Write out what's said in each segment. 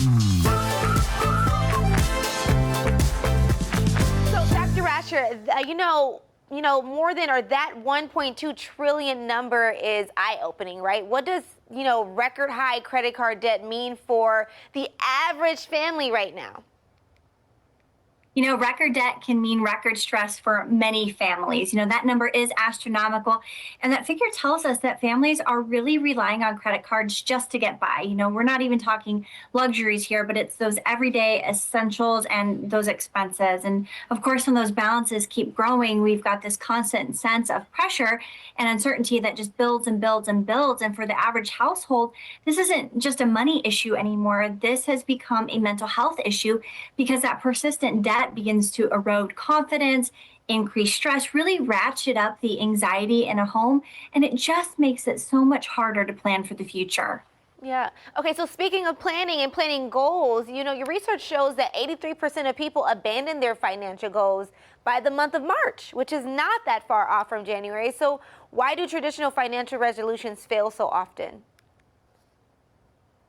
So, Dr. Rasher, more than or that 1.2 trillion number is eye-opening, right? What does, record high credit card debt mean for the average family right now? Record debt can mean record stress for many families. That number is astronomical. And that figure tells us that families are really relying on credit cards just to get by. We're not even talking luxuries here, but it's those everyday essentials and those expenses. And of course, when those balances keep growing, we've got this constant sense of pressure and uncertainty that just builds and builds and builds. And for the average household, this isn't just a money issue anymore. This has become a mental health issue because that persistent debt begins to erode confidence, increase stress, really ratchet up the anxiety in a home, and it just makes it so much harder to plan for the future. Yeah. Okay, so speaking of planning and planning goals, your research shows that 83% of people abandon their financial goals by the month of March, which is not that far off from January. So why do traditional financial resolutions fail so often?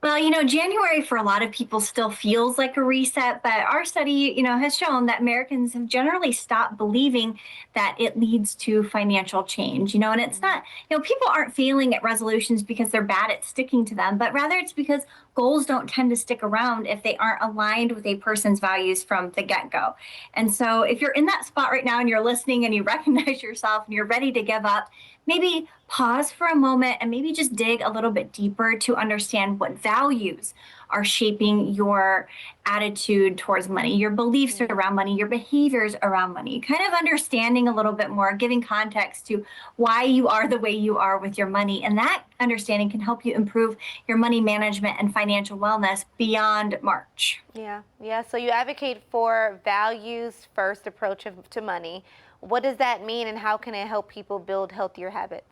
Well, January for a lot of people still feels like a reset, but our study, has shown that Americans have generally stopped believing that it leads to financial change, and it's not, people aren't failing at resolutions because they're bad at sticking to them, but rather it's because goals don't tend to stick around if they aren't aligned with a person's values from the get-go. And so if you're in that spot right now and you're listening and you recognize yourself and you're ready to give up, maybe pause for a moment and maybe just dig a little bit deeper to understand what values are shaping your attitude towards money, your beliefs around money, your behaviors around money, kind of understanding a little bit more, giving context to why you are the way you are with your money. And that understanding can help you improve your money management and financial wellness beyond March. Yeah. Yeah. So you advocate for values first approach to money. What does that mean and how can it help people build healthier habits?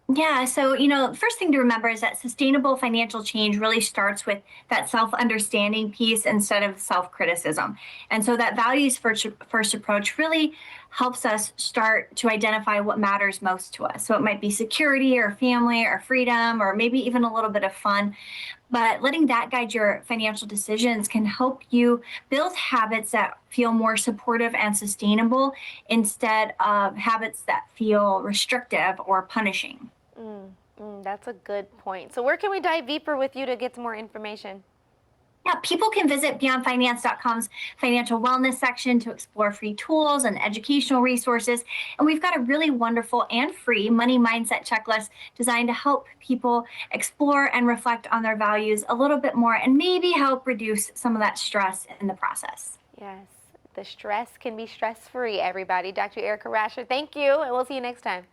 Yeah, so first thing to remember is that sustainable financial change really starts with that self-understanding piece instead of self-criticism. And so that values first approach really helps us start to identify what matters most to us. So it might be security or family or freedom or maybe even a little bit of fun. But letting that guide your financial decisions can help you build habits that feel more supportive and sustainable instead of habits that feel restrictive or punishing. That's a good point. So where can we dive deeper with you to get some more information? Yeah, people can visit beyondfinance.com's financial wellness section to explore free tools and educational resources. And we've got a really wonderful and free money mindset checklist designed to help people explore and reflect on their values a little bit more and maybe help reduce some of that stress in the process. Yes, the stress can be stress-free, everybody. Dr. Erica Rasher, thank you, and we'll see you next time.